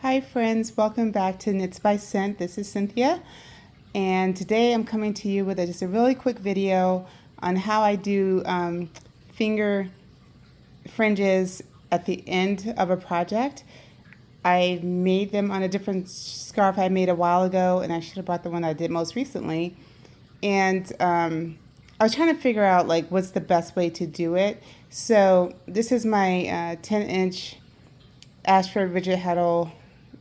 Hi friends, welcome back to Knits by Scent. This is Cynthia, and today I'm coming to you with just a really quick video on how I do finger fringes at the end of a project. I made them on a different scarf I made a while ago, and I should have brought the one I did most recently. And I was trying to figure out like what's the best way to do it. So this is my 10-inch Ashford Rigid Heddle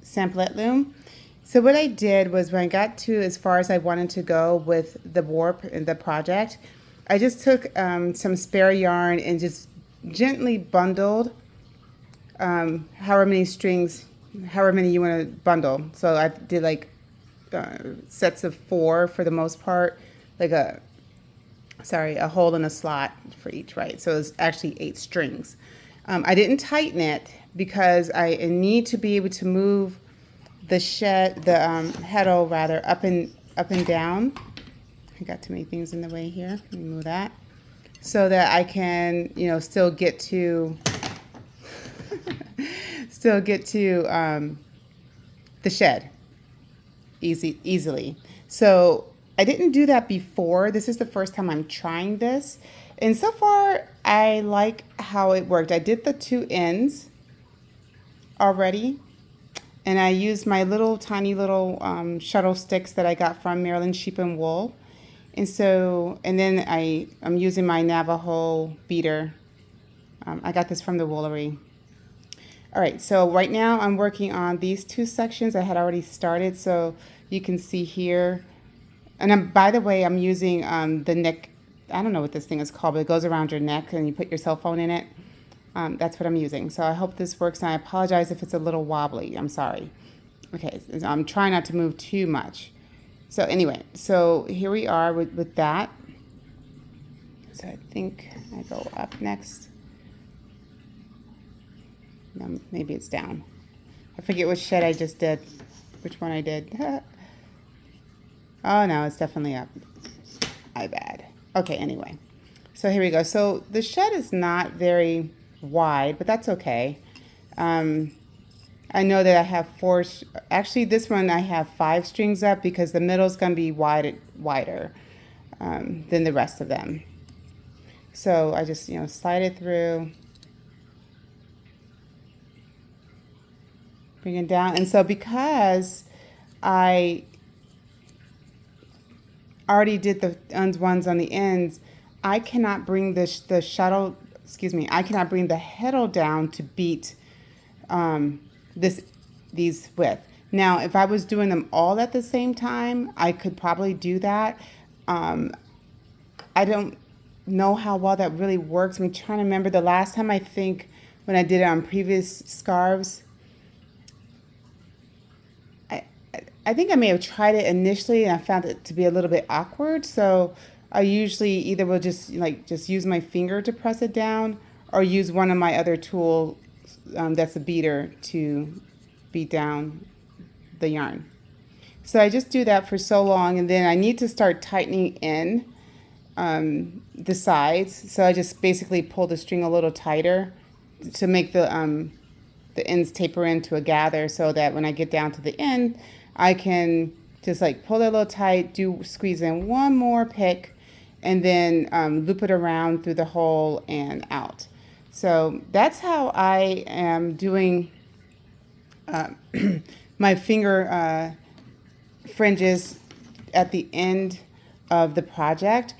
samplet loom. So what I did was when I got to as far as I wanted to go with the warp in the project, I just took some spare yarn and just gently bundled however many strings, however many you want to bundle. So I did like sets of 4 for the most part, like a hole in a slot for each, right? So it's actually 8 strings. I didn't tighten it because I need to be able to move the heddle rather up and down. I got too many things in the way here. Let me move that so that I can, still get to the shed easily. So I didn't do that before. This is the first time I'm trying this, and so far I like how it worked. I did the 2 ends already, and I used my tiny little shuttle sticks that I got from Maryland Sheep and Wool, and then I'm using my Navajo beater. I got this from the Woolery. All right, so right now I'm working on these 2 sections. I had already started, so you can see here. And by the way, I'm using the neck. I don't know what this thing is called, but it goes around your neck and you put your cell phone in it. That's what I'm using. So I hope this works, and I apologize if it's a little wobbly. I'm sorry. Okay, so I'm trying not to move too much. So anyway, so here we are with that. So I think I go up next. No, maybe it's down. I forget which shed I just did, which one I did. Oh no, it's definitely up. My bad. Okay, anyway. So here we go. So the shed is not very wide, but that's okay. I know that I have 4, actually this one I have 5 strings up because the middle is going to be wider than the rest of them. So I just, slide it through, bring it down. And so because I already did the ones on the ends, I cannot bring I cannot bring the heddle down to beat these width. Now, if I was doing them all at the same time, I could probably do that. I don't know how well that really works. I'm trying to remember the last time, I think when I did it on previous scarves, I think I may have tried it initially and I found it to be a little bit awkward. So I usually either will just use my finger to press it down, or use one of my other tools that's a beater to beat down the yarn. So I just do that for so long, and then I need to start tightening in the sides. So I just basically pull the string a little tighter to make the ends taper into a gather, so that when I get down to the end, I can just pull it a little tight, squeeze in one more pick, and then loop it around through the hole and out. So that's how I am doing my finger fringes at the end of the project.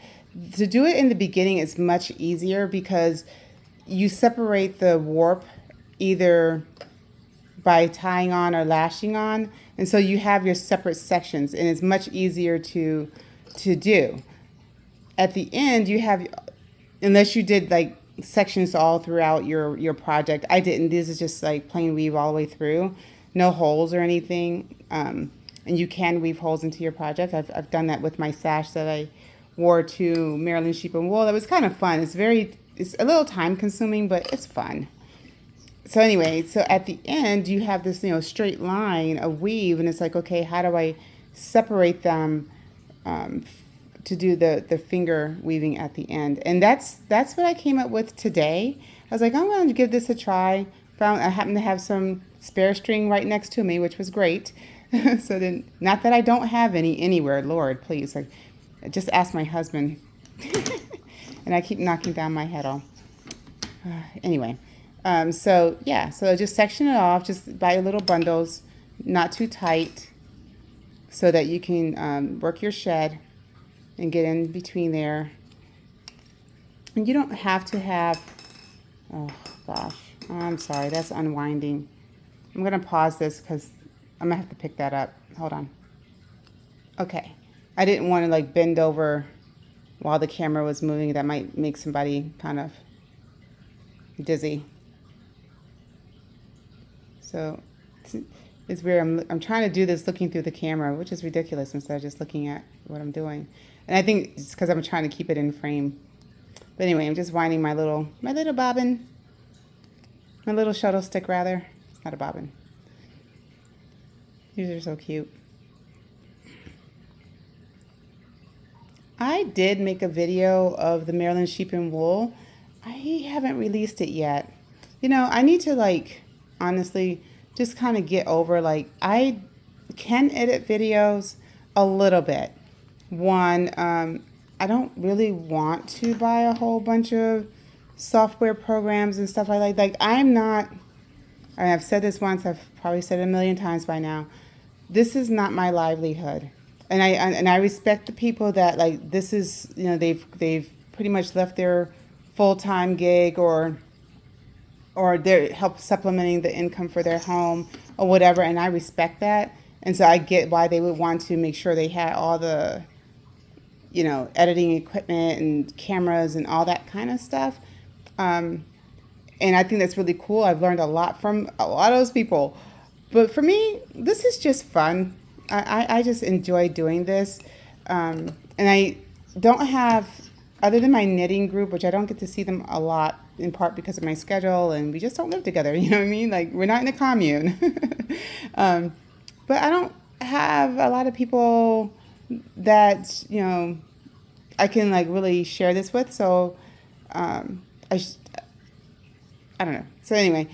To do it in the beginning is much easier because you separate the warp either by tying on or lashing on, and so you have your separate sections, and it's much easier to do. At the end, you have, unless you did sections all throughout your project. I didn't. This is just plain weave all the way through, no holes or anything. And you can weave holes into your project. I've done that with my sash that I wore to Maryland Sheep and Wool. That was kind of fun. It's a little time consuming, but it's fun. So anyway, so at the end you have this straight line of weave, and it's okay, how do I separate them to do the finger weaving at the end? And that's what I came up with today. I was I'm going to give this a try I happened to have some spare string right next to me, which was great. So then, not that I don't have any anywhere, Lord, please. I just asked my husband, and I keep knocking down my head all. Anyway, so yeah, so just section it off, just buy little bundles, not too tight, so that you can work your shed and get in between there. And you don't have to have, oh gosh, I'm sorry, that's unwinding. I'm going to pause this because I'm going to have to pick that up. Hold on. Okay. I didn't want to like bend over while the camera was moving. That might make somebody kind of dizzy. So it's weird. I'm trying to do this looking through the camera, which is ridiculous instead of just looking at what I'm doing. And I think it's because I'm trying to keep it in frame. But anyway, I'm just winding my little bobbin. My little shuttle stick, rather. It's not a bobbin. These are so cute. I did make a video of the Maryland sheep and wool. I haven't released it yet. You know, I need to like, honestly, just kind of get over, like, I can edit videos a little bit. One, I don't really want to buy a whole bunch of software programs and stuff like that. Like, I'm not, I've said this once, I've probably said it a million times by now. This is not my livelihood. And I respect the people that, like, this is, you know, they've pretty much left their full-time gig or they're help supplementing the income for their home or whatever, and I respect that. And so I get why they would want to make sure they had all the, you know, editing equipment and cameras and all that kind of stuff. And I think that's really cool. I've learned a lot from a lot of those people. But for me, this is just fun. I just enjoy doing this. And I don't have, other than my knitting group, which I don't get to see them a lot, in part because of my schedule, and we just don't live together, you know what I mean? Like, we're not in a commune. But I don't have a lot of people that, you know, I can, like, really share this with. So I don't know. So anyway,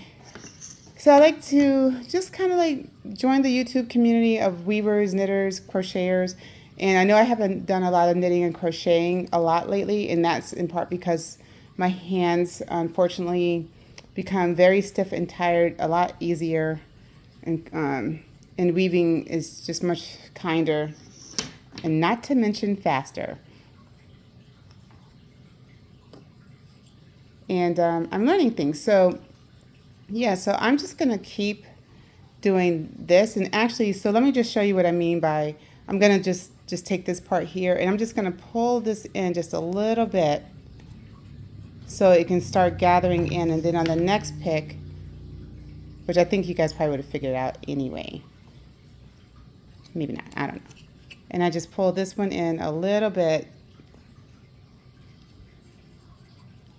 so I like to just kind of like join the YouTube community of weavers, knitters, crocheters. And I know I haven't done a lot of knitting and crocheting a lot lately, and that's in part because my hands, unfortunately, become very stiff and tired a lot easier, and weaving is just much kinder, and not to mention faster. And I'm learning things. So yeah, so I'm just gonna keep doing this. And actually, so let me just show you what I mean by, I'm gonna just take this part here, and I'm just gonna pull this in just a little bit so it can start gathering in. And then on the next pick, which I think you guys probably would have figured out anyway, maybe not, I don't know. And I just pull this one in a little bit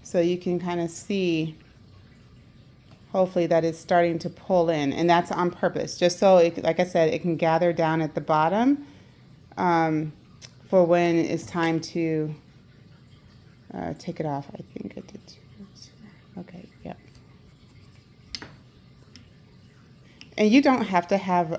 so you can kind of see, hopefully, that it's starting to pull in. And that's on purpose, just so it, like I said, it can gather down at the bottom for when it's time to take it off. I think I did two. Okay, yep. And you don't have to have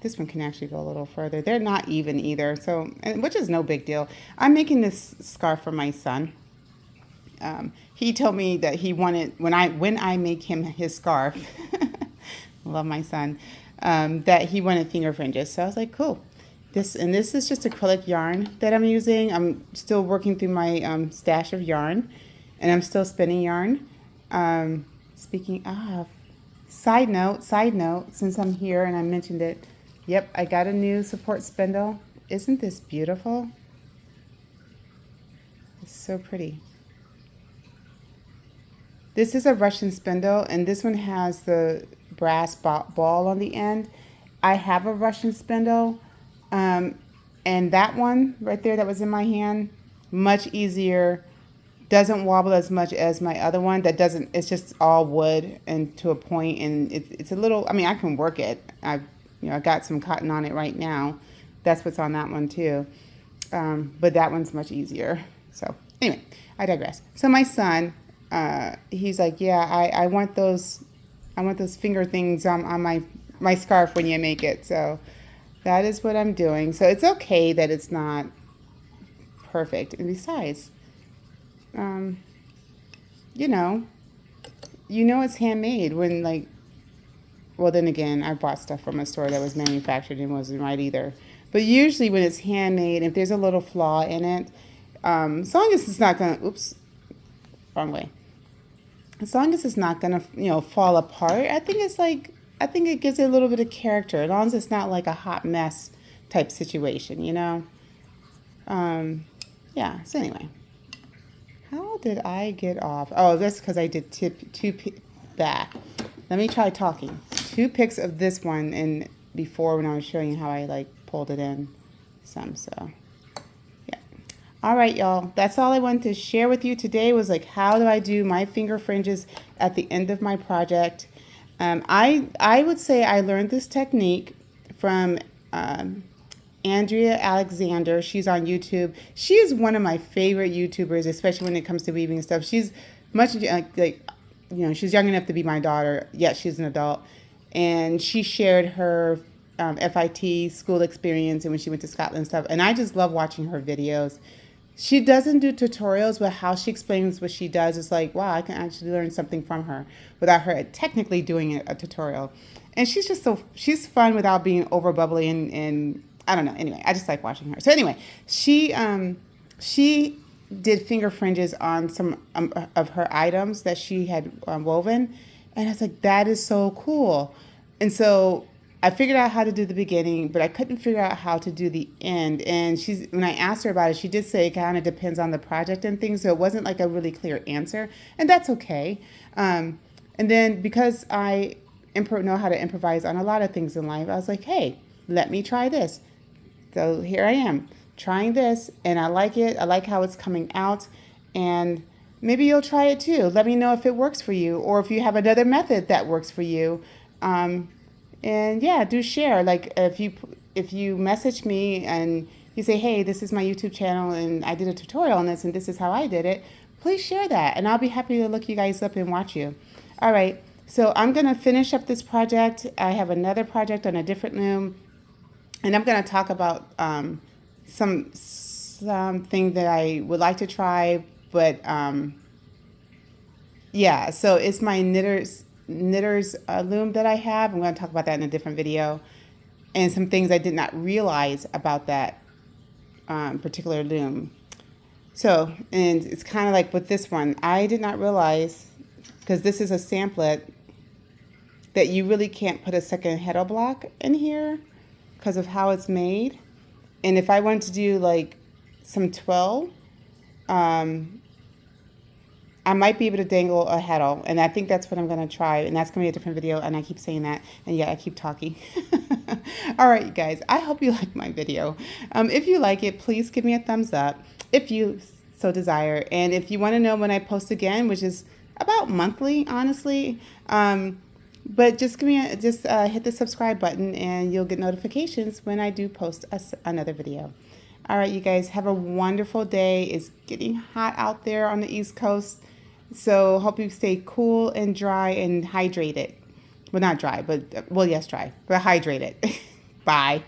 this one can actually go a little further. They're not even either, so, which is no big deal. I'm making this scarf for my son. He told me that he wanted, when I make him his scarf, love my son, that he wanted finger fringes. So I was like, cool. This is just acrylic yarn that I'm using. I'm still working through my stash of yarn, and I'm still spinning yarn. Speaking of, side note, since I'm here and I mentioned it, yep, I got a new support spindle. Isn't this beautiful? It's so pretty. This is a Russian spindle, and this one has the brass ball on the end. I have a Russian spindle, and that one right there that was in my hand, much easier, doesn't wobble as much as my other one. That doesn't, it's just all wood and to a point, and it's a little, I mean, I can work it. I got some cotton on it right now. That's what's on that one too. But that one's much easier. So anyway, I digress. So my son, he's like, yeah, I want those finger things on my scarf when you make it. So that is what I'm doing. So it's okay that it's not perfect. And besides, um, you know, it's handmade when, like, well, then again, I bought stuff from a store that was manufactured and wasn't right either. But usually when it's handmade, if there's a little flaw in it, as long as it's not going to, oops, wrong way. As long as it's not going to, fall apart, I think it gives it a little bit of character. As long as it's not like a hot mess type situation, Yeah, so anyway. How did I get off? Oh, that's because I did back. Let me try talking. 2 pics of this one and before when I was showing you how I like pulled it in some. So yeah. All right, y'all. That's all I wanted to share with you today was like how do I do my finger fringes at the end of my project. I would say I learned this technique from Andrea Alexander. She's on YouTube. She is one of my favorite YouTubers, especially when it comes to weaving and stuff. She's much she's young enough to be my daughter, yet she's an adult. And she shared her FIT school experience and when she went to Scotland and stuff. And I just love watching her videos. She doesn't do tutorials, but how she explains what she does is like, wow, I can actually learn something from her without her technically doing a tutorial. And she's just she's fun without being over bubbly and I don't know. Anyway, I just like watching her. So anyway, she did finger fringes on some of her items that she had woven. And I was like, that is so cool. And so I figured out how to do the beginning, but I couldn't figure out how to do the end. And when I asked her about it, she did say it kind of depends on the project and things. So it wasn't like a really clear answer. And that's okay. And then because I know how to improvise on a lot of things in life, I was like, hey, let me try this. So here I am trying this and I like it. I like how it's coming out and maybe you'll try it too. Let me know if it works for you or if you have another method that works for you. And yeah, do share. Like if you message me and you say, hey, this is my YouTube channel and I did a tutorial on this and this is how I did it, please share that. And I'll be happy to look you guys up and watch you. All right. So I'm going to finish up this project. I have another project on a different loom. And I'm going to talk about something that I would like to try, but yeah. So it's my knitter's loom that I have. I'm going to talk about that in a different video, and some things I did not realize about that particular loom. So, and it's kind of like with this one, I did not realize because this is a samplet that you really can't put a second heddle block in here because of how it's made. And if I wanted to do like some twill, I might be able to dangle a heddle, and I think that's what I'm going to try, and that's going to be a different video, and I keep saying that, and yeah, I keep talking. All right, you guys, I hope you like my video. If you like it, please give me a thumbs up if you so desire, and if you want to know when I post again, which is about monthly, honestly, but just hit the subscribe button and you'll get notifications when I do post another video. All right, you guys, have a wonderful day. It's getting hot out there on the East Coast, so hope you stay cool and dry and hydrated. Well, not dry, but, well, yes, dry, but hydrated. Bye.